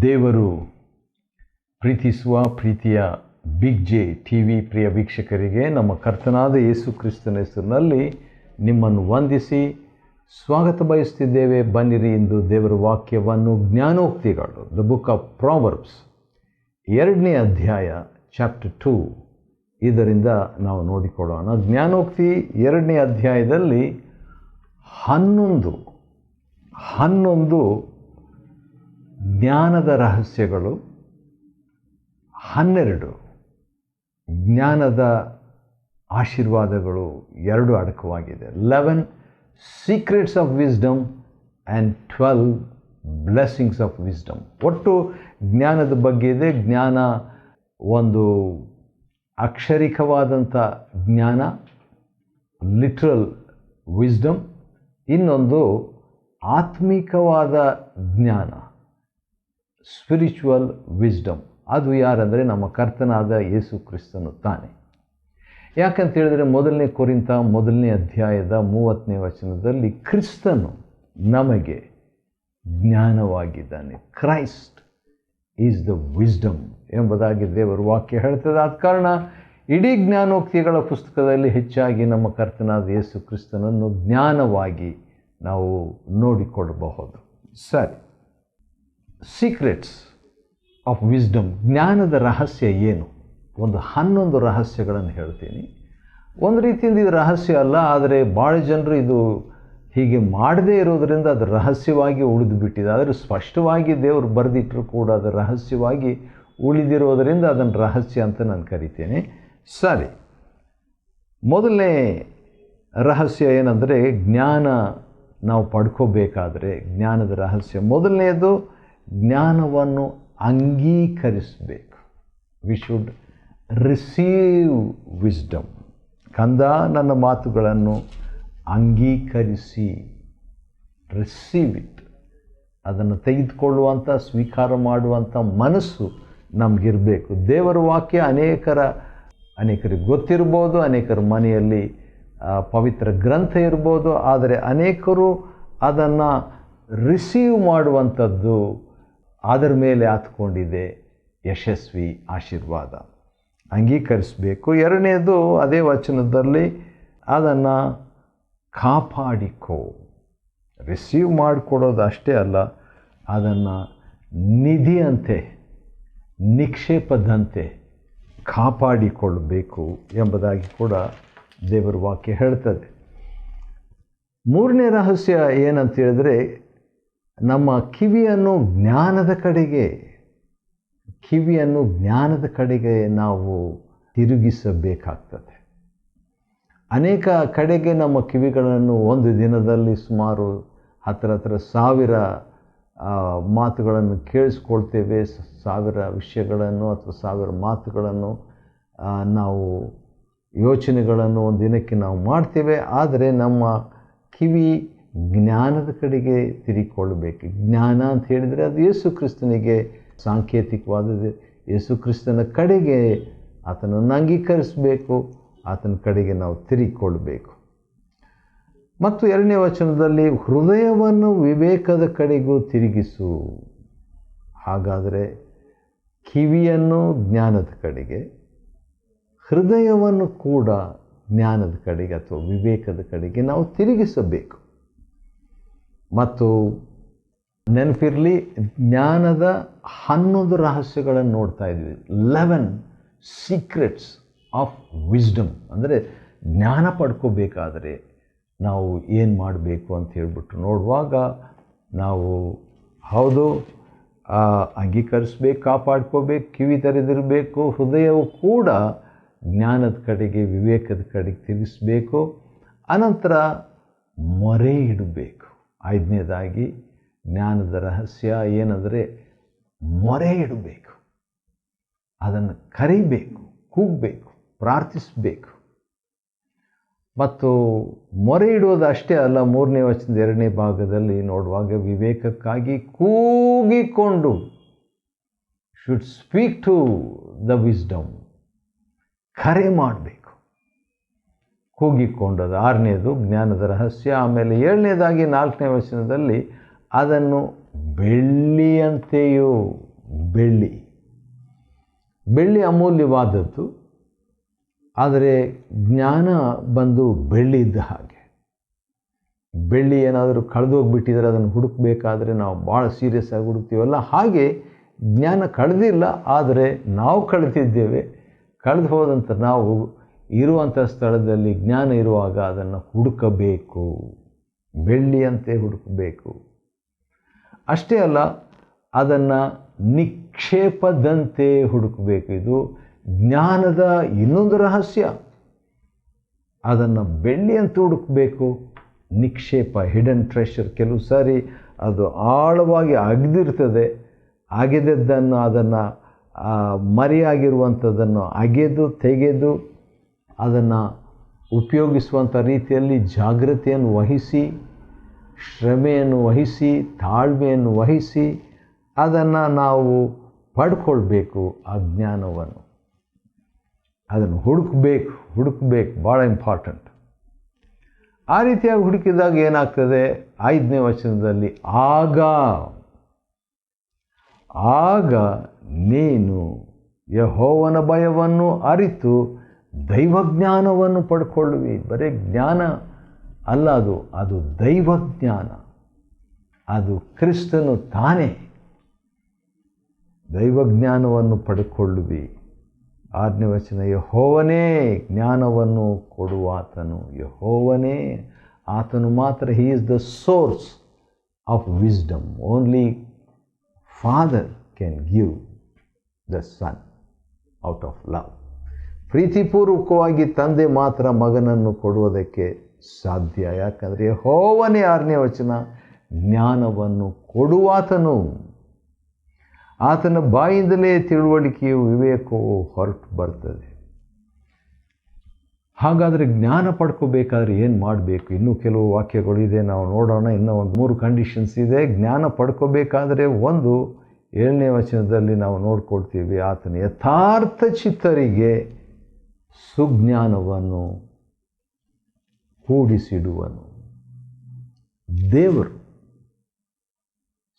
ದೇವರು ಪ್ರೀತಿಸುವ ಪ್ರೀತಿಯ ಬಿಗ್ ಜೆ ಟಿ ವಿ ಪ್ರಿಯ ವೀಕ್ಷಕರಿಗೆ ನಮ್ಮ ಕರ್ತನಾದ ಯೇಸು ಕ್ರಿಸ್ತನ ಹೆಸರಿನಲ್ಲಿ ನಿಮ್ಮನ್ನು ವಂದಿಸಿ ಸ್ವಾಗತ ಬಯಸ್ತಿದ್ದೇವೆ. ಬನ್ನಿರಿ, ಇಂದು ದೇವರ ವಾಕ್ಯವನ್ನು ಜ್ಞಾನೋಕ್ತಿಗಳು ದ ಬುಕ್ ಆಫ್ ಪ್ರಾವರ್ಬ್ಸ್ 2ನೇ ಅಧ್ಯಾಯ ಚಾಪ್ಟರ್ 2 ಇದರಿಂದ ನಾವು ನೋಡಿಕೊಳ್ಳೋಣ. ಜ್ಞಾನೋಕ್ತಿ 2ನೇ ಅಧ್ಯಾಯದಲ್ಲಿ 11 ಜ್ಞಾನದ ರಹಸ್ಯಗಳು, 12 ಜ್ಞಾನದ ಆಶೀರ್ವಾದಗಳು, 2 ಅಡಕವಾಗಿದೆ. 11 secrets of wisdom and 12 blessings of wisdom. ಒಟ್ಟು ಜ್ಞಾನದ ಬಗ್ಗೆ ಇದೆ. ಜ್ಞಾನ ಒಂದು ಅಕ್ಷರಿಕವಾದಂಥ ಜ್ಞಾನ, ಲಿಟ್ರಲ್ ವಿಸ್ಡಮ್. ಇನ್ನೊಂದು ಆತ್ಮಿಕವಾದ ಜ್ಞಾನ, ಸ್ಪಿರಿಚುವಲ್ ವಿಸ್ಡಮ್. ಅದು ಯಾರಂದರೆ ನಮ್ಮ ಕರ್ತನಾದ ಯೇಸು ಕ್ರಿಸ್ತನು ತಾನೆ. ಯಾಕಂತ ಹೇಳಿದರೆ 1 ಕೊರಿಂಥ 1ನೇ ಅಧ್ಯಾಯದ 30ನೇ ವಚನದಲ್ಲಿ ಕ್ರಿಸ್ತನು ನಮಗೆ ಜ್ಞಾನವಾಗಿದ್ದಾನೆ. ಕ್ರೈಸ್ಟ್ ಈಸ್ ದ ವಿಸ್ಡಮ್ ಎಂಬುದಾಗಿ ದೇವರ ವಾಕ್ಯ ಹೇಳ್ತದೆ. ಆದ ಕಾರಣ ಇಡೀ ಜ್ಞಾನೋಕ್ತಿಗಳ ಪುಸ್ತಕದಲ್ಲಿ ಹೆಚ್ಚಾಗಿ ನಮ್ಮ ಕರ್ತನಾದ ಯೇಸು ಕ್ರಿಸ್ತನನ್ನು ಜ್ಞಾನವಾಗಿ ನಾವು ನೋಡಿಕೊಳ್ಳಬಹುದು. ಸರಿ, ಸೀಕ್ರೆಟ್ಸ್ ಆಫ್ ವಿಸ್ಡಮ್, ಜ್ಞಾನದ ರಹಸ್ಯ ಏನು? ಒಂದು 11 ರಹಸ್ಯಗಳನ್ನು ಹೇಳ್ತೀನಿ. ಒಂದು ರೀತಿಯಿಂದ ಇದು ರಹಸ್ಯ ಅಲ್ಲ, ಆದರೆ ಭಾಳ ಜನರು ಇದು ಹೀಗೆ ಮಾಡದೇ ಇರೋದರಿಂದ ಅದು ರಹಸ್ಯವಾಗಿ ಉಳಿದು ಬಿಟ್ಟಿದೆ. ಆದರೆ ಸ್ಪಷ್ಟವಾಗಿ ದೇವರು ಬರೆದಿಟ್ಟರು ಕೂಡ ಅದು ರಹಸ್ಯವಾಗಿ ಉಳಿದಿರೋದರಿಂದ ಅದನ್ನು ರಹಸ್ಯ ಅಂತ ನಾನು ಕರಿತೇನೆ. ಸರಿ, ಮೊದಲನೇ ರಹಸ್ಯ ಏನಂದರೆ, ಜ್ಞಾನ ನಾವು ಪಡ್ಕೋಬೇಕಾದ್ರೆ ಜ್ಞಾನದ ರಹಸ್ಯ ಮೊದಲನೆಯದು ಜ್ಞಾನವನ್ನು ಅಂಗೀಕರಿಸಬೇಕು. We should receive wisdom. ಕಂದ, ನನ್ನ ಮಾತುಗಳನ್ನು ಅಂಗೀಕರಿಸಿ, ರಿಸೀವ್ ಇಟ್, ಅದನ್ನು ತೆಗೆದುಕೊಳ್ಳುವಂಥ, ಸ್ವೀಕಾರ ಮಾಡುವಂಥ ಮನಸ್ಸು ನಮಗಿರಬೇಕು. ದೇವರ ವಾಕ್ಯ ಅನೇಕರಿಗೆ ಗೊತ್ತಿರ್ಬೋದು, ಅನೇಕರ ಮನೆಯಲ್ಲಿ ಪವಿತ್ರ ಗ್ರಂಥ ಇರ್ಬೋದು, ಆದರೆ ಅನೇಕರು ಅದನ್ನು ರಿಸೀವ್ ಮಾಡುವಂಥದ್ದು ಅದರ ಮೇಲೆ ಹತ್ಕೊಂಡಿದೆ ಯಶಸ್ವಿ ಆಶೀರ್ವಾದ. ಅಂಗೀಕರಿಸಬೇಕು. 2ನೇದು ಅದೇ ವಚನದಲ್ಲಿ ಅದನ್ನು ಕಾಪಾಡಿಕೋ. ರಿಸೀವ್ ಮಾಡಿಕೊಡೋದು ಅಷ್ಟೇ ಅಲ್ಲ, ಅದನ್ನು ನಿಧಿಯಂತೆ, ನಿಕ್ಷೇಪದಂತೆ ಕಾಪಾಡಿಕೊಳ್ಳಬೇಕು ಎಂಬುದಾಗಿ ಕೂಡ ದೇವರ ವಾಕ್ಯ ಹೇಳ್ತದೆ. 3ನೇ ರಹಸ್ಯ ಏನಂತ ಹೇಳಿದ್ರೆ, ನಮ್ಮ ಕಿವಿಯನ್ನು ಜ್ಞಾನದ ಕಡೆಗೆ ನಾವು ತಿರುಗಿಸಬೇಕಾಗ್ತದೆ. ಅನೇಕ ಕಡೆಗೆ ನಮ್ಮ ಕಿವಿಗಳನ್ನು ಒಂದು ದಿನದಲ್ಲಿ ಸುಮಾರು 10,000 ಮಾತುಗಳನ್ನು ಕೇಳಿಸ್ಕೊಳ್ತೇವೆ. 1000 ವಿಷಯಗಳನ್ನು ಅಥವಾ 1000 ಮಾತುಗಳನ್ನು ನಾವು ಯೋಚನೆಗಳನ್ನು ಒಂದು ದಿನಕ್ಕೆ ನಾವು ಮಾಡ್ತೇವೆ. ಆದರೆ ನಮ್ಮ ಕಿವಿ ಜ್ಞಾನದ ಕಡೆಗೆ ತಿರುಗಿಕೊಳ್ಳಬೇಕು. ಜ್ಞಾನ ಅಂತ ಹೇಳಿದರೆ ಅದು ಯೇಸು ಕ್ರಿಸ್ತನಿಗೆ ಸಾಂಕೇತಿಕವಾದದ್ದು. ಯೇಸು ಕ್ರಿಸ್ತನ ಕಡೆಗೆ ಆತನನ್ನು ಅಂಗೀಕರಿಸಬೇಕು, ಆತನ ಕಡೆಗೆ ನಾವು ತಿರುಗಿಕೊಳ್ಳಬೇಕು. ಮತ್ತು 2ನೇ ವಚನದಲ್ಲಿ ಹೃದಯವನ್ನು ವಿವೇಕದ ಕಡೆಗೂ ತಿರುಗಿಸು. ಹಾಗಾದರೆ ಕಿವಿಯನ್ನು ಜ್ಞಾನದ ಕಡೆಗೆ, ಹೃದಯವನ್ನು ಕೂಡ ಜ್ಞಾನದ ಕಡೆಗೆ ಅಥವಾ ವಿವೇಕದ ಕಡೆಗೆ ನಾವು ತಿರುಗಿಸಬೇಕು. ಮತ್ತು ನೆನಪಿರಲಿ, ಜ್ಞಾನದ 11 ರಹಸ್ಯಗಳನ್ನು ನೋಡ್ತಾ ಇದ್ವಿ. 11 ಸೀಕ್ರೆಟ್ಸ್ ಆಫ್ ವಿಸ್ಡಮ್. ಅಂದರೆ ಜ್ಞಾನ ಪಡ್ಕೋಬೇಕಾದರೆ ನಾವು ಏನು ಮಾಡಬೇಕು ಅಂತ ಹೇಳ್ಬಿಟ್ಟು ನೋಡುವಾಗ ನಾವು ಹೌದು ಅಂಗೀಕರಿಸ್ಬೇಕು, ಕಾಪಾಡ್ಕೋಬೇಕು, ಕಿವಿ ತೆರೆದಿರಬೇಕು, ಹೃದಯವು ಕೂಡ ಜ್ಞಾನದ ಕಡೆಗೆ, ವಿವೇಕದ ಕಡೆಗೆ ತಿರುಗಿಸ್ಬೇಕು. ಅನಂತರ ಮೊರೆ ಇಡಬೇಕು. 5ನೇದಾಗಿ ಜ್ಞಾನದ ರಹಸ್ಯ ಏನಂದರೆ ಮೊರೆ ಇಡಬೇಕು, ಅದನ್ನು ಕರೀಬೇಕು, ಕೂಗಬೇಕು, ಪ್ರಾರ್ಥಿಸಬೇಕು. ಮತ್ತು ಮೊರೆ ಇಡುವುದು ಅಷ್ಟೇ ಅಲ್ಲ, 3ನೇ ವಚನದ 2ನೇ ಭಾಗದಲ್ಲಿ ನೋಡುವಾಗ ವಿವೇಕಕ್ಕಾಗಿ ಕೂಗಿಕೊಂಡು, should speak to the wisdom, ಕರೆ ಮಾಡಬೇಕು, ಕೂಗಿಕೊಂಡದು. 6ನೇದು ಜ್ಞಾನದ ರಹಸ್ಯ. ಆಮೇಲೆ 7ನೇದಾಗಿ 4ನೇ ವಚನದಲ್ಲಿ ಅದನ್ನು ಬೆಳ್ಳಿಯಂತೆಯೂ ಬೆಳ್ಳಿ ಅಮೂಲ್ಯವಾದದ್ದು. ಆದರೆ ಜ್ಞಾನ ಬಂದು ಬೆಳ್ಳಿ ಇದ್ದ ಹಾಗೆ. ಬೆಳ್ಳಿ ಏನಾದರೂ ಕಳೆದೋಗ್ಬಿಟ್ಟಿದ್ರೆ ಅದನ್ನು ಹುಡುಕಬೇಕಾದ್ರೆ ನಾವು ಭಾಳ ಸೀರಿಯಸ್ ಆಗಿ ಹುಡುಕ್ತೀವಲ್ಲ, ಹಾಗೆ ಜ್ಞಾನ ಕಳೆದಿಲ್ಲ, ಆದರೆ ನಾವು ಕಳೆದಿದ್ದೇವೆ. ಕಳೆದು ಹೋದಂಥ ನಾವು ಇರುವಂಥ ಸ್ಥಳದಲ್ಲಿ ಜ್ಞಾನ ಇರುವಾಗ ಅದನ್ನು ಹುಡುಕಬೇಕು, ಬೆಳ್ಳಿಯಂತೆ ಹುಡುಕಬೇಕು. ಅಷ್ಟೇ ಅಲ್ಲ, ಅದನ್ನು ನಿಕ್ಷೇಪದಂತೆ ಹುಡುಕಬೇಕು. ಇದು ಜ್ಞಾನದ ಇನ್ನೊಂದು ರಹಸ್ಯ. ಅದನ್ನು ಬೆಳ್ಳಿಯಂತೆ ಹುಡುಕಬೇಕು. ನಿಕ್ಷೇಪ, ಹಿಡನ್ ಟ್ರೆಷರ್. ಕೆಲವು ಸಾರಿ ಅದು ಆಳವಾಗಿ ಅಗೆದಿರ್ತದೆ. ಅಗೆದದ್ದನ್ನು, ಅದನ್ನು ಮರೆಯಾಗಿರುವಂಥದ್ದನ್ನು ಅಗೆದು ತೆಗೆದು ಅದನ್ನು ಉಪಯೋಗಿಸುವಂಥ ರೀತಿಯಲ್ಲಿ ಜಾಗ್ರತೆಯನ್ನು ವಹಿಸಿ, ಶ್ರಮೆಯನ್ನು ವಹಿಸಿ, ತಾಳ್ಮೆಯನ್ನು ವಹಿಸಿ ಅದನ್ನು ನಾವು ಪಡ್ಕೊಳ್ಬೇಕು. ಆ ಜ್ಞಾನವನ್ನು ಅದನ್ನು ಹುಡುಕಬೇಕು, ಭಾಳ ಇಂಪಾರ್ಟೆಂಟ್. ಆ ರೀತಿಯಾಗಿ ಹುಡುಕಿದಾಗ ಏನಾಗ್ತದೆ? 5ನೇ ವಚನದಲ್ಲಿ ಆಗ ನೀನು ಯೆಹೋವನ ಭಯವನ್ನು ಅರಿತು ದೈವಜ್ಞಾನವನ್ನು ಪಡ್ಕೊಳ್ಳುವಿ. ಬರೀ ಜ್ಞಾನ ಅಲ್ಲ, ಅದು ದೈವಜ್ಞಾನ. ಅದು ಕ್ರಿಸ್ತನು ತಾನೇ. ದೈವಜ್ಞಾನವನ್ನು ಪಡ್ಕೊಳ್ಳುವಿ. 6ನೇ ವಚನ, ಯೆಹೋವನೇ ಜ್ಞಾನವನ್ನು ಕೊಡುವಾತನು. ಯೆಹೋವನೇ, ಆತನು ಮಾತ್ರ. He is the source of wisdom. Only father can give the son out of love. ಪ್ರೀತಿಪೂರ್ವಕವಾಗಿ ತಂದೆ ಮಾತ್ರ ಮಗನನ್ನು ಕೊಡುವುದಕ್ಕೆ ಸಾಧ್ಯ. ಯಾಕಂದರೆ ಯೆಹೋವನೇ, 6ನೇ ವಚನ, ಜ್ಞಾನವನ್ನು ಕೊಡುವಾತನು. ಆತನ ಬಾಯಿಂದಲೇ ತಿಳುವಳಿಕೆಯು ವಿವೇಕವು ಹೊರಟು ಬರ್ತದೆ. ಹಾಗಾದರೆ ಜ್ಞಾನ ಪಡ್ಕೋಬೇಕಾದ್ರೆ ಏನು ಮಾಡಬೇಕು? ಇನ್ನೂ ಕೆಲವು ವಾಕ್ಯಗಳು ಇದೆ, ನಾವು ನೋಡೋಣ. ಇನ್ನೂ ಒಂದು 3 ಕಂಡೀಷನ್ಸ್ ಇದೆ. ಜ್ಞಾನ ಪಡ್ಕೋಬೇಕಾದ್ರೆ 7ನೇ ವಚನದಲ್ಲಿ ನಾವು ನೋಡ್ಕೊಳ್ತೀವಿ, ಆತನ ಯಥಾರ್ಥ ಚಿತ್ತರಿಗೆ ಸುಜ್ಞಾನವನ್ನು ಕೂಡಿಸಿಡುವನು. ದೇವರು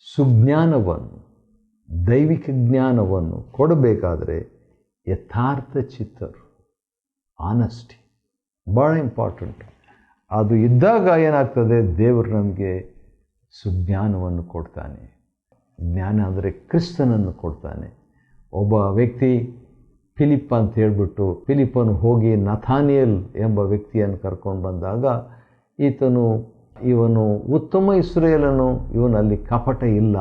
ಸುಜ್ಞಾನವನ್ನು, ದೈವಿಕ ಜ್ಞಾನವನ್ನು ಕೊಡಬೇಕಾದ್ರೆ ಯಥಾರ್ಥ ಚಿತ್ತರು, ಆನೆಸ್ಟಿ ಭಾಳ ಇಂಪಾರ್ಟೆಂಟ್. ಅದು ಇದ್ದಾಗ ಏನಾಗ್ತದೆ? ದೇವರು ನಮಗೆ ಸುಜ್ಞಾನವನ್ನು ಕೊಡ್ತಾನೆ. ಜ್ಞಾನ ಅಂದರೆ ಕ್ರಿಸ್ತನನ್ನು ಕೊಡ್ತಾನೆ. ಒಬ್ಬ ವ್ಯಕ್ತಿ ಫಿಲಿಪ್ ಅಂತ ಹೇಳಿಬಿಟ್ಟು, ಫಿಲಿಪ್ಪನು ಹೋಗಿ ನಥಾನಿಯಲ್ ಎಂಬ ವ್ಯಕ್ತಿಯನ್ನು ಕರ್ಕೊಂಡು ಬಂದಾಗ, ಇವನು ಉತ್ತಮ ಇಸ್ರಾಯೇಲನು, ಇವನಲ್ಲಿ ಕಪಟ ಇಲ್ಲ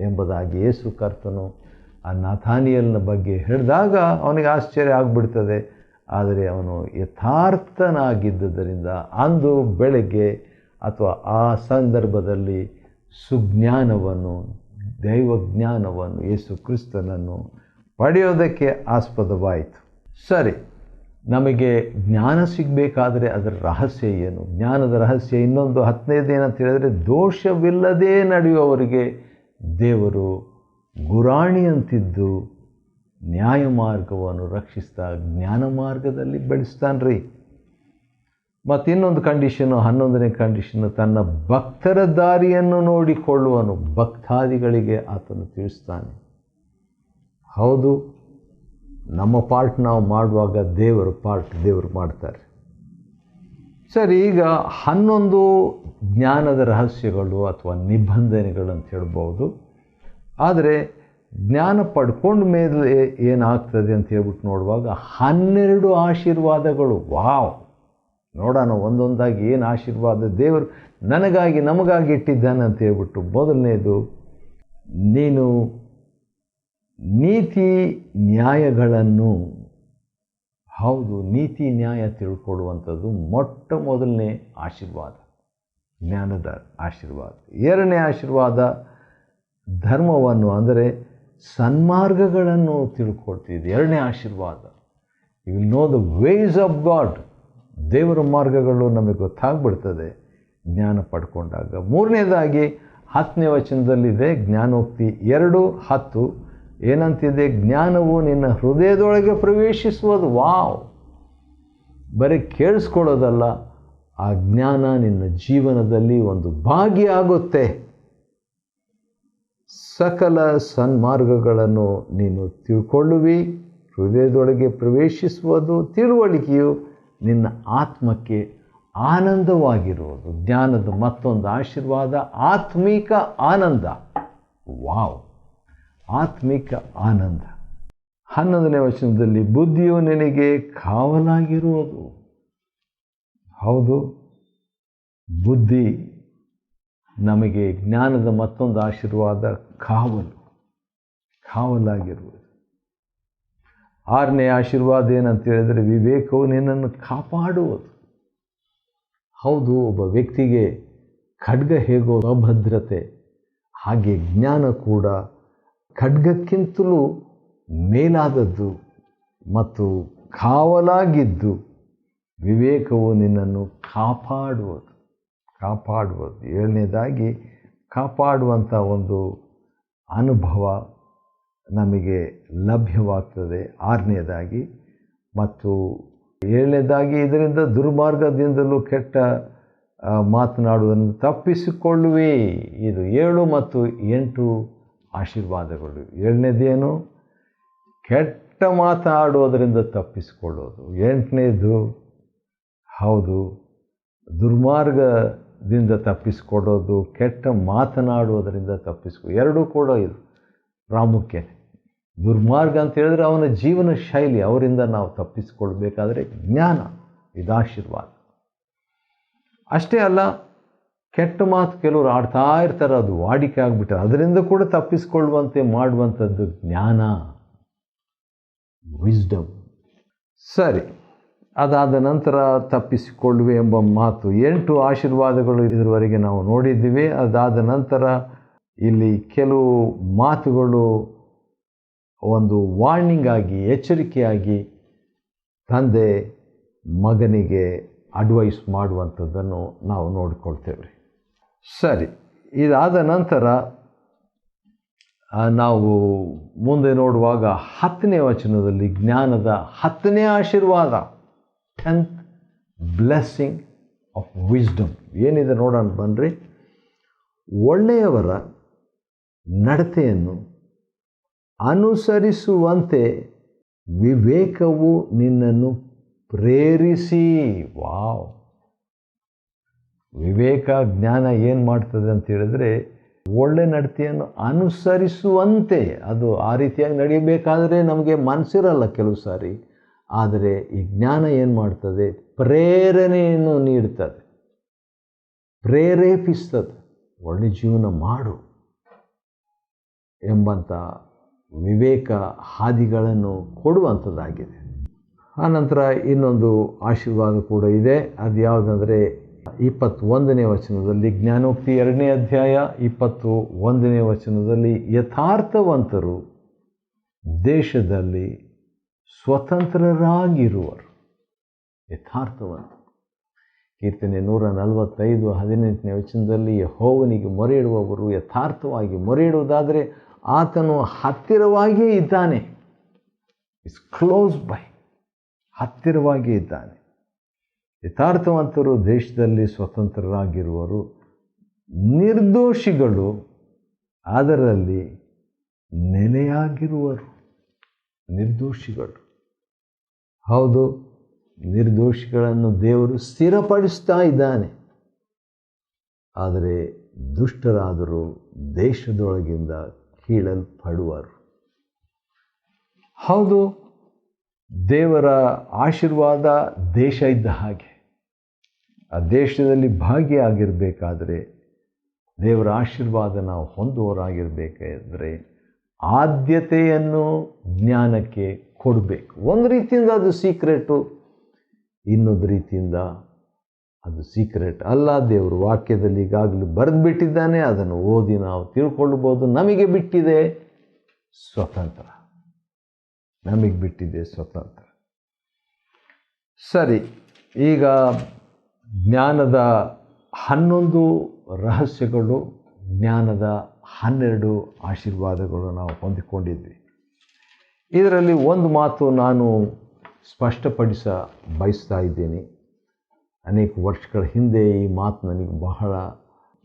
ಎಂಬುದಾಗಿ ಯೇಸು ಕರ್ತನು ಆ ನಥಾನಿಯಲ್ನ ಬಗ್ಗೆ ಹೇಳಿದಾಗ ಅವನಿಗೆ ಆಶ್ಚರ್ಯ ಆಗಿಬಿಡ್ತದೆ. ಆದರೆ ಅವನು ಯಥಾರ್ಥನಾಗಿದ್ದುದರಿಂದ ಅಂದು ಬೆಳಗ್ಗೆ ಅಥವಾ ಆ ಸಂದರ್ಭದಲ್ಲಿ ಸುಜ್ಞಾನವನ್ನು, ದೈವಜ್ಞಾನವನ್ನು, ಯೇಸು ಕ್ರಿಸ್ತನನ್ನು ಪಡೆಯೋದಕ್ಕೆ ಆಸ್ಪದವಾಯಿತು. ಸರಿ, ನಮಗೆ ಜ್ಞಾನ ಸಿಗಬೇಕಾದ್ರೆ ಅದರ ರಹಸ್ಯ ಏನು? ಜ್ಞಾನದ ರಹಸ್ಯ ಇನ್ನೊಂದು 10ನೇದು ಏನಂತ ಹೇಳಿದರೆ, ದೋಷವಿಲ್ಲದೆ ನಡೆಯುವವರಿಗೆ ದೇವರು ಗುರಾಣಿಯಂತಿದ್ದು ನ್ಯಾಯ ಮಾರ್ಗವನ್ನು ರಕ್ಷಿಸ್ತಾ ಜ್ಞಾನ ಮಾರ್ಗದಲ್ಲಿ ಬೆಳೆಸ್ತಾನ್ರಿ. ಮತ್ತು ಇನ್ನೊಂದು ಕಂಡೀಷನು, 11ನೇ ಕಂಡೀಷನು, ತನ್ನ ಭಕ್ತರ ದಾರಿಯನ್ನು ನೋಡಿಕೊಳ್ಳುವನು. ಭಕ್ತಾದಿಗಳಿಗೆ ಆತನು ತಿಳಿಸ್ತಾನೆ. ಹೌದು, ನಮ್ಮ ಪಾರ್ಟ್ ನಾವು ಮಾಡುವಾಗ ದೇವರು ಮಾಡ್ತಾರೆ. ಸರಿ, ಈಗ 11 ಜ್ಞಾನದ ರಹಸ್ಯಗಳು ಅಥವಾ ನಿಬಂಧನೆಗಳು ಅಂತ ಹೇಳ್ಬೋದು. ಆದರೆ ಜ್ಞಾನ ಪಡ್ಕೊಂಡ ಮೇಲೆ ಏನಾಗ್ತದೆ ಅಂತ ಹೇಳ್ಬಿಟ್ಟು ನೋಡುವಾಗ 12 ಆಶೀರ್ವಾದಗಳು. ವಾವ್! ನೋಡೋಣ ಒಂದೊಂದಾಗಿ ಏನು ಆಶೀರ್ವಾದ ದೇವರು ನನಗಾಗಿ ನಮಗಾಗಿ ಇಟ್ಟಿದ್ದಾನೆ ಅಂತ ಹೇಳ್ಬಿಟ್ಟು. ಮೊದಲನೇದು, ನೀನು ನೀತಿ ನ್ಯಾಯಗಳನ್ನು, ಹೌದು, ನೀತಿ ನ್ಯಾಯ ತಿಳ್ಕೊಳ್ಳುವಂಥದ್ದು ಮೊಟ್ಟ ಮೊದಲನೇ ಆಶೀರ್ವಾದ, ಜ್ಞಾನದ ಆಶೀರ್ವಾದ. 2ನೇ ಆಶೀರ್ವಾದ, ಧರ್ಮವನ್ನು ಅಂದರೆ ಸನ್ಮಾರ್ಗಗಳನ್ನು ತಿಳ್ಕೊಳ್ತಿದ್ದು. 2ನೇ ಆಶೀರ್ವಾದ, you will know the ways of God. ದೇವರ ಮಾರ್ಗಗಳು ನಮಗೆ ಗೊತ್ತಾಗ್ಬಿಡ್ತದೆ ಜ್ಞಾನ ಪಡ್ಕೊಂಡಾಗ. 3ನೇದಾಗಿ 10ನೇ ವಚನದಲ್ಲಿದೆ ಜ್ಞಾನೋಕ್ತಿ 2:10 ಏನಂತಿದೆ? ಜ್ಞಾನವು ನಿನ್ನ ಹೃದಯದೊಳಗೆ ಪ್ರವೇಶಿಸುವುದು. ವಾವ್! ಬರೀ ಕೇಳಿಸ್ಕೊಳ್ಳೋದಲ್ಲ, ಆ ಜ್ಞಾನ ನಿನ್ನ ಜೀವನದಲ್ಲಿ ಒಂದು ಭಾಗಿಯಾಗುತ್ತೆ. ಸಕಲ ಸನ್ಮಾರ್ಗಗಳನ್ನು ನೀನು ತಿಳ್ಕೊಳ್ಳುವಿ. ಹೃದಯದೊಳಗೆ ಪ್ರವೇಶಿಸುವುದು ತಿಳುವಳಿಕೆಯು ನಿನ್ನ ಆತ್ಮಕ್ಕೆ ಆನಂದವಾಗಿರುವುದು. ಜ್ಞಾನದ ಮತ್ತೊಂದು ಆಶೀರ್ವಾದ ಆತ್ಮಿಕ ಆನಂದ. ವಾವ್! ಆತ್ಮಿಕ ಆನಂದ. 11ನೇ ವಚನದಲ್ಲಿ ಬುದ್ಧಿಯು ನಿನಗೆ ಕಾವಲಾಗಿರುವುದು. ಹೌದು, ಬುದ್ಧಿ ನಮಗೆ ಜ್ಞಾನದ ಮತ್ತೊಂದು ಆಶೀರ್ವಾದ ಕಾವಲಾಗಿರುವುದು. 6ನೇ ಆಶೀರ್ವಾದ ಏನಂತ ಹೇಳಿದರೆ ವಿವೇಕವು ನಿನ್ನನ್ನು ಕಾಪಾಡುವುದು. ಹೌದು, ಒಬ್ಬ ವ್ಯಕ್ತಿಗೆ ಖಡ್ಗ ಹೇಗೋ ಅಭದ್ರತೆ, ಹಾಗೆ ಜ್ಞಾನ ಕೂಡ ಖಡ್ಗಕ್ಕಿಂತಲೂ ಮೇಲಾದದ್ದು ಮತ್ತು ಕಾವಲಾಗಿದ್ದು ವಿವೇಕವು ನಿನ್ನನ್ನು ಕಾಪಾಡುವುದು. 7ನೇದಾಗಿ ಕಾಪಾಡುವಂಥ ಒಂದು ಅನುಭವ ನಮಗೆ ಲಭ್ಯವಾಗ್ತದೆ 6ನೇದಾಗಿ. ಮತ್ತು 7ನೇದಾಗಿ ಇದರಿಂದ ದುರ್ಮಾರ್ಗದಿಂದಲೂ ಕೆಟ್ಟ ಮಾತನಾಡುವುದನ್ನು ತಪ್ಪಿಸಿಕೊಳ್ಳುವೆ. ಇದು 7 ಮತ್ತು 8 ಆಶೀರ್ವಾದಗಳು. 7ನೇದೇನು? ಕೆಟ್ಟ ಮಾತಾಡೋದರಿಂದ ತಪ್ಪಿಸಿಕೊಳ್ಳೋದು. 8ನೇದು ಹೌದು, ದುರ್ಮಾರ್ಗದಿಂದ ತಪ್ಪಿಸಿಕೊಳ್ಳೋದು, ಕೆಟ್ಟ ಮಾತನಾಡುವುದರಿಂದ ಎರಡೂ ಕೂಡ ಇದು ಪ್ರಾಮುಖ್ಯತೆ. ದುರ್ಮಾರ್ಗ ಅಂತ ಹೇಳಿದ್ರೆ ಅವನ ಜೀವನ ಶೈಲಿ, ಅವರಿಂದ ನಾವು ತಪ್ಪಿಸಿಕೊಳ್ಬೇಕಾದ್ರೆ ಜ್ಞಾನ, ಇದು ಆಶೀರ್ವಾದ. ಅಷ್ಟೇ ಅಲ್ಲ, ಕೆಟ್ಟ ಮಾತು ಕೆಲವರು ಆಡ್ತಾ ಇರ್ತಾರೆ, ಅದು ವಾಡಿಕೆ ಆಗಿಬಿಟ್ರೆ ಅದರಿಂದ ಕೂಡ ತಪ್ಪಿಸಿಕೊಳ್ಳುವಂತೆ ಮಾಡುವಂಥದ್ದು ಜ್ಞಾನ, ವಿಸ್ಡಮ್. ಸರಿ, ಅದಾದ ನಂತರ ತಪ್ಪಿಸಿಕೊಳ್ಳುವೆ ಎಂಬ ಮಾತು. 8 ಆಶೀರ್ವಾದಗಳು ಇದುವರೆಗೆ ನಾವು ನೋಡಿದ್ದೀವಿ. ಅದಾದ ನಂತರ ಇಲ್ಲಿ ಕೆಲವು ಮಾತುಗಳು ಒಂದು ವಾರ್ನಿಂಗ್ ಆಗಿ, ಎಚ್ಚರಿಕೆಯಾಗಿ ತಂದೆ ಮಗನಿಗೆ ಅಡ್ವೈಸ್ ಮಾಡುವಂಥದ್ದನ್ನು ನಾವು ನೋಡಿಕೊಳ್ತೇವೆ. ಸರಿ, ಇದಾದ ನಂತರ ನಾವು ಮುಂದೆ ನೋಡುವಾಗ 10ನೇ ವಚನದಲ್ಲಿ ಜ್ಞಾನದ 10ನೇ ಆಶೀರ್ವಾದ, 10th ಬ್ಲೆಸ್ಸಿಂಗ್ ಆಫ್ ವಿಸ್ಡಮ್ ಏನಿದೆ ನೋಡೋಣ ಬನ್ನಿರಿ. ಒಳ್ಳೆಯವರ ನಡತೆಯನ್ನು ಅನುಸರಿಸುವಂತೆ ವಿವೇಕವು ನಿನ್ನನ್ನು ಪ್ರೇರಿಸಿ. ವಾವ್! ವಿವೇಕ, ಜ್ಞಾನ ಏನು ಮಾಡ್ತದೆ ಅಂತ ಹೇಳಿದ್ರೆ ಒಳ್ಳೆ ನಡತೆಯನ್ನು ಅನುಸರಿಸುವಂತೆ, ಅದು ಆ ರೀತಿಯಾಗಿ ನಡೀಬೇಕಾದ್ರೆ ನಮಗೆ ಮನಸ್ಸಿರಲ್ಲ ಕೆಲವು ಸಾರಿ. ಆದರೆ ಈ ಜ್ಞಾನ ಏನು ಮಾಡ್ತದೆ? ಪ್ರೇರಣೆಯನ್ನು ನೀಡ್ತದೆ, ಪ್ರೇರೇಪಿಸ್ತದೆ. ಒಳ್ಳೆ ಜೀವನ ಮಾಡು ಎಂಬಂಥ ವಿವೇಕ ಹಾದಿಗಳನ್ನು ಕೊಡುವಂಥದ್ದಾಗಿದೆ. ಆನಂತರ ಇನ್ನೊಂದು ಆಶೀರ್ವಾದ ಕೂಡ ಇದೆ. ಅದು ಯಾವುದಂದರೆ 21ನೇ ವಚನದಲ್ಲಿ, ಜ್ಞಾನೋಕ್ತಿ 2ನೇ ಅಧ್ಯಾಯ 21ನೇ ವಚನದಲ್ಲಿ, ಯಥಾರ್ಥವಂತರು ದೇಶದಲ್ಲಿ ಸ್ವತಂತ್ರರಾಗಿರುವರು. ಯಥಾರ್ಥವಂತರು. ಕೀರ್ತನೆ 145 18ನೇ ವಚನದಲ್ಲಿ, ಯೆಹೋವನಿಗೆ ಮೊರೆಯಿಡುವವರು ಯಥಾರ್ಥವಾಗಿ ಮೊರೆಯಿಡುವುದಾದರೆ ಆತನು ಹತ್ತಿರವಾಗಿಯೇ ಇದ್ದಾನೆ. ಇಸ್ ಕ್ಲೋಸ್ ಬೈ, ಹತ್ತಿರವಾಗಿಯೇ ಇದ್ದಾನೆ. ಯಥಾರ್ಥವಂತರು ದೇಶದಲ್ಲಿ ಸ್ವತಂತ್ರರಾಗಿರುವರು, ನಿರ್ದೋಷಿಗಳು ಅದರಲ್ಲಿ ನೆಲೆಯಾಗಿರುವರು. ನಿರ್ದೋಷಿಗಳು, ಹೌದು, ನಿರ್ದೋಷಿಗಳನ್ನು ದೇವರು ಸ್ಥಿರಪಡಿಸ್ತಾ ಇದ್ದಾನೆ. ಆದರೆ ದುಷ್ಟರಾದರೂ ದೇಶದೊಳಗಿಂದ ಕೀಳಲ್ಪಡುವರು. ಹೌದು, ದೇವರ ಆಶೀರ್ವಾದ ದೇಶ ಇದ್ದ ಹಾಗೆ. ಆ ದೇಶದಲ್ಲಿ ಭಾಗಿಯಾಗಿರಬೇಕಾದ್ರೆ, ದೇವರ ಆಶೀರ್ವಾದ ನಾವು ಹೊಂದುವವರಾಗಿರಬೇಕಾದ್ರೆ ಆದ್ಯತೆಯನ್ನು ಜ್ಞಾನಕ್ಕೆ ಕೊಡಬೇಕು. ಒಂದು ರೀತಿಯಿಂದ ಅದು ಸೀಕ್ರೆಟು, ಇನ್ನೊಂದು ರೀತಿಯಿಂದ ಅದು ಸೀಕ್ರೆಟ್ ಅಲ್ಲ. ದೇವರು ವಾಕ್ಯದಲ್ಲಿ ಈಗಾಗಲೇ ಬರೆದು ಬಿಟ್ಟಿದ್ದಾನೆ, ಅದನ್ನು ಓದಿ ನಾವು ತಿಳ್ಕೊಳ್ಬೋದು. ನಮಗೆ ಬಿಟ್ಟಿದೆ ಸ್ವತಂತ್ರ, ನಮಗೆ ಬಿಟ್ಟಿದೆ ಸ್ವತಂತ್ರ. ಸರಿ, ಈಗ ಜ್ಞಾನದ 11 ರಹಸ್ಯಗಳು, ಜ್ಞಾನದ 12 ಆಶೀರ್ವಾದಗಳು ನಾವು ಹೊಂದಿಕೊಂಡಿದ್ವಿ. ಇದರಲ್ಲಿ ಒಂದು ಮಾತು ನಾನು ಸ್ಪಷ್ಟಪಡಿಸ ಬಯಸ್ತಾ ಇದ್ದೀನಿ. ಅನೇಕ ವರ್ಷಗಳ ಹಿಂದೆ ಈ ಮಾತು ನನಗೆ ಬಹಳ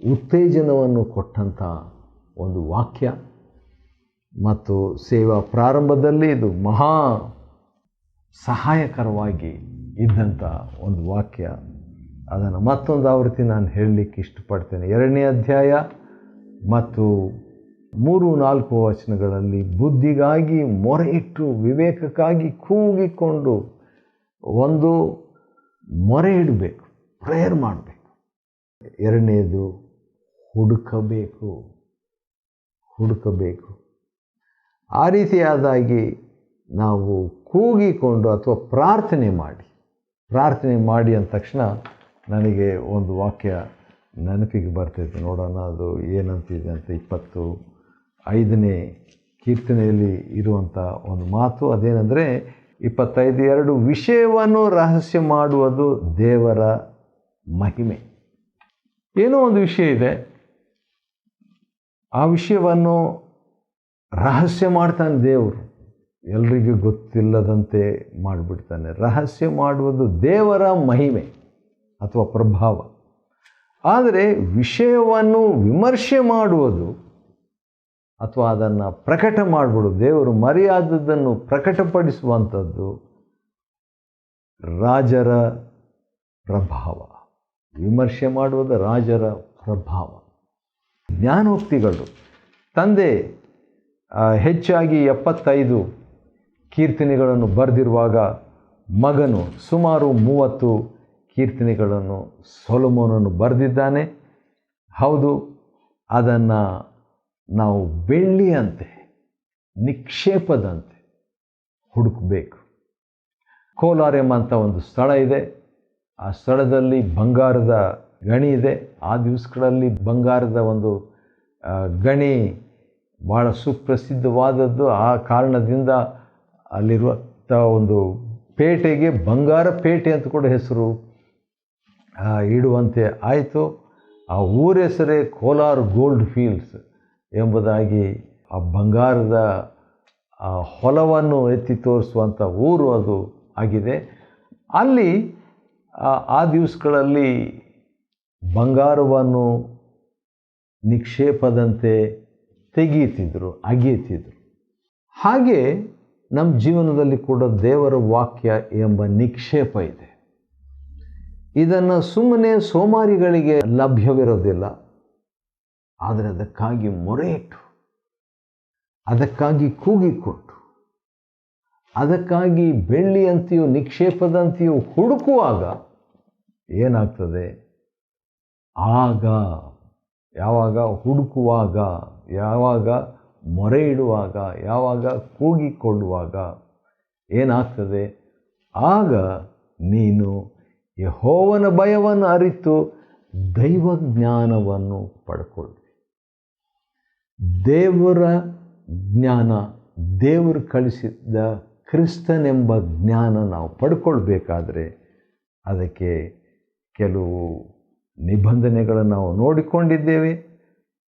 ಉತ್ತೇಜನವನ್ನು ಕೊಟ್ಟಂಥ ಒಂದು ವಾಕ್ಯ. ಮತ್ತು ಸೇವಾ ಪ್ರಾರಂಭದಲ್ಲಿ ಇದು ಮಹಾ ಸಹಾಯಕರವಾಗಿ ಇದ್ದಂಥ ಒಂದು ವಾಕ್ಯ. ಅದನ್ನು ಮತ್ತೊಂದು ಆವೃತ್ತಿ ನಾನು ಹೇಳಲಿಕ್ಕೆ ಇಷ್ಟಪಡ್ತೇನೆ. 2ನೇ ಅಧ್ಯಾಯ ಮತ್ತು 3-4 ವಚನಗಳಲ್ಲಿ ಬುದ್ಧಿಗಾಗಿ ಮೊರೆ ಇಟ್ಟು ವಿವೇಕಕ್ಕಾಗಿ ಕೂಗಿಕೊಂಡು ಒಂದು ಮೊರೆ ಇಡಬೇಕು, ಪ್ರೇಯರ್ ಮಾಡಬೇಕು. 2ನೇದು ಹುಡುಕಬೇಕು. ಆ ರೀತಿಯಾದಾಗಿ ನಾವು ಕೂಗಿಕೊಂಡು ಅಥವಾ ಪ್ರಾರ್ಥನೆ ಮಾಡಿ ಅಂದ ತಕ್ಷಣ ನನಗೆ ಒಂದು ವಾಕ್ಯ ನೆನಪಿಗೆ ಬರ್ತೈತೆ. ನೋಡೋಣ ಅದು ಏನಂತಿದೆ ಅಂತ. 25ನೇ ಕೀರ್ತನೆಯಲ್ಲಿ ಇರುವಂಥ ಒಂದು ಮಾತು ಅದೇನೆಂದರೆ 25:2 ವಿಷಯವನ್ನು ರಹಸ್ಯ ಮಾಡುವುದು ದೇವರ ಮಹಿಮೆ. ಏನೋ ಒಂದು ವಿಷಯ ಇದೆ, ಆ ವಿಷಯವನ್ನು ರಹಸ್ಯ ಮಾಡ್ತಾನೆ ದೇವರು, ಎಲ್ರಿಗೂ ಗೊತ್ತಿಲ್ಲದಂತೆ ಮಾಡಿಬಿಡ್ತಾನೆ. ರಹಸ್ಯ ಮಾಡುವುದು ದೇವರ ಮಹಿಮೆ ಅಥವಾ ಪ್ರಭಾವ. ಆದರೆ ವಿಷಯವನ್ನು ವಿಮರ್ಶೆ ಮಾಡುವುದು ಅಥವಾ ಅದನ್ನು ಪ್ರಕಟ ಮಾಡಿಬಿಡೋದು, ದೇವರು ಮರೆಯಾದದ್ದನ್ನು ಪ್ರಕಟಪಡಿಸುವಂಥದ್ದು ರಾಜರ ಪ್ರಭಾವ. ವಿಮರ್ಶೆ ಮಾಡುವುದು ರಾಜರ ಪ್ರಭಾವ. ಜ್ಞಾನೋಕ್ತಿಗಳು ತಂದೆ ಹೆಚ್ಚಾಗಿ 75 ಕೀರ್ತನೆಗಳನ್ನು ಬರೆದಿರುವಾಗ ಮಗನು ಸುಮಾರು 30 ಕೀರ್ತನೆಗಳನ್ನು ಸೊಲೊಮೋನನು ಬರೆದಿದ್ದಾನೆ. ಹೌದು, ಅದನ್ನು ನಾವು ಬೆಳ್ಳಿಯಂತೆ ನಿಕ್ಷೇಪದಂತೆ ಹುಡುಕಬೇಕು. ಕೋಲಾರ ಎಂಬಂಥ ಒಂದು ಸ್ಥಳ ಇದೆ. ಆ ಸ್ಥಳದಲ್ಲಿ ಬಂಗಾರದ ಗಣಿ ಇದೆ. ಆ ದಿವಸಗಳಲ್ಲಿ ಬಂಗಾರದ ಒಂದು ಗಣಿ ಭಾಳ ಸುಪ್ರಸಿದ್ಧವಾದದ್ದು. ಆ ಕಾರಣದಿಂದ ಅಲ್ಲಿರುವಂಥ ಒಂದು ಪೇಟೆಗೆ ಬಂಗಾರ ಪೇಟೆ ಅಂತ ಕೂಡ ಹೆಸರು ಇಡುವಂತೆ ಆಯಿತು. ಆ ಊರ ಹೆಸರೇ ಕೋಲಾರ ಗೋಲ್ಡ್ ಫೀಲ್ಡ್ಸ್ ಎಂಬುದಾಗಿ ಆ ಬಂಗಾರದ ಹೊಲವನ್ನು ಎತ್ತಿ ತೋರಿಸುವಂಥ ಊರು ಅದು ಆಗಿದೆ. ಅಲ್ಲಿ ಆ ದಿವಸಗಳಲ್ಲಿ ಬಂಗಾರವನ್ನು ನಿಕ್ಷೇಪದಂತೆ ಅಗೆಯುತ್ತಿದ್ದರು. ಹಾಗೆ ನಮ್ಮ ಜೀವನದಲ್ಲಿ ಕೂಡ ದೇವರ ವಾಕ್ಯ ಎಂಬ ನಿಕ್ಷೇಪ ಇದೆ. ಇದನ್ನು ಸುಮ್ಮನೆ ಸೋಮಾರಿಗಳಿಗೆ ಲಭ್ಯವಿರೋದಿಲ್ಲ. ಆದರೆ ಅದಕ್ಕಾಗಿ ಮೊರೆ ಇಟ್ಟು, ಅದಕ್ಕಾಗಿ ಕೂಗಿಕೊಟ್ಟು, ಅದಕ್ಕಾಗಿ ಬೆಳ್ಳಿಯಂತೆಯೂ ನಿಕ್ಷೇಪದಂತೆಯೂ ಹುಡುಕುವಾಗ ಏನಾಗ್ತದೆ? ಯಾವಾಗ ಹುಡುಕುವಾಗ, ಯಾವಾಗ ಮೊರೆ ಇಡುವಾಗ, ಯಾವಾಗ ಕೂಗಿಕೊಳ್ಳುವಾಗ ಏನಾಗ್ತದೆ? ಆಗ ನೀನು ಯೆಹೋವನ ಭಯವನ್ನು ಅರಿತು ದೈವ ಜ್ಞಾನವನ್ನು ಪಡ್ಕೊಳ್ಳಿ. ದೇವರ ಜ್ಞಾನ, ದೇವರು ಕಳಿಸಿದ ಕ್ರಿಸ್ತನೆಂಬ ಜ್ಞಾನ ನಾವು ಪಡ್ಕೊಳ್ಬೇಕಾದ್ರೆ ಅದಕ್ಕೆ ಕೆಲವು ನಿಬಂಧನೆಗಳನ್ನು ನಾವು ನೋಡಿಕೊಂಡಿದ್ದೇವೆ.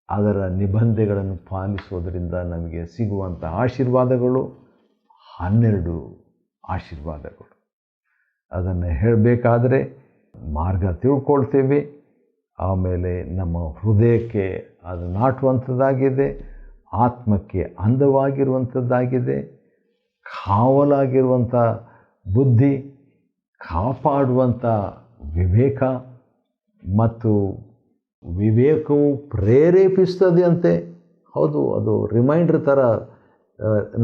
ಅದರ ನಿಬಂಧನೆಗಳನ್ನು ಪಾಲಿಸೋದರಿಂದ ನಮಗೆ ಸಿಗುವಂಥ ಆಶೀರ್ವಾದಗಳು 12 ಆಶೀರ್ವಾದಗಳು. ಅದನ್ನು ಹೇಳಬೇಕಾದ್ರೆ ಮಾರ್ಗ ತಿಳ್ಕೊಳ್ತೇವೆ. ಆಮೇಲೆ ನಮ್ಮ ಹೃದಯಕ್ಕೆ ಅದು ನಾಟುವಂಥದ್ದಾಗಿದೆ, ಆತ್ಮಕ್ಕೆ ಅಂದವಾಗಿರುವಂಥದ್ದಾಗಿದೆ, ಕಾವಲಾಗಿರುವಂಥ ಬುದ್ಧಿ, ಕಾಪಾಡುವಂಥ ವಿವೇಕ, ಮತ್ತು ವಿವೇಕವು ಪ್ರೇರೇಪಿಸ್ತದೆ ಅಂತೆ. ಹೌದು, ಅದು ರಿಮೈಂಡರ್ ಥರ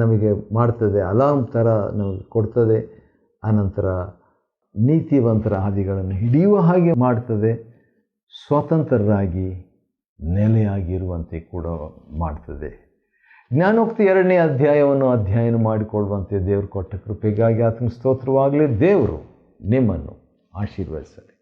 ನಮಗೆ ಮಾಡ್ತದೆ, ಅಲಾರ್ಮ್ ಥರ ನಮಗೆ ಕೊಡ್ತದೆ. ಆನಂತರ ನೀತಿವಂತರ ಹಾದಿಗಳನ್ನು ಹಿಡಿಯುವ ಹಾಗೆ ಮಾಡ್ತದೆ. ಸ್ವತಂತ್ರರಾಗಿ ನೆಲೆಯಾಗಿರುವಂತೆ ಕೂಡ ಮಾಡ್ತದೆ. ಜ್ಞಾನೋಕ್ತಿ 2ನೇ ಅಧ್ಯಾಯವನ್ನು ಅಧ್ಯಯನ ಮಾಡಿಕೊಳ್ಳುವಂತೆ ದೇವರು ಕೊಟ್ಟ ಕೃಪೆಗಾಗಿ ಆತನ ಸ್ತೋತ್ರವಾಗಲಿ. ದೇವರು ನಿಮ್ಮನ್ನು ಆಶೀರ್ವದಿಸಲಿ.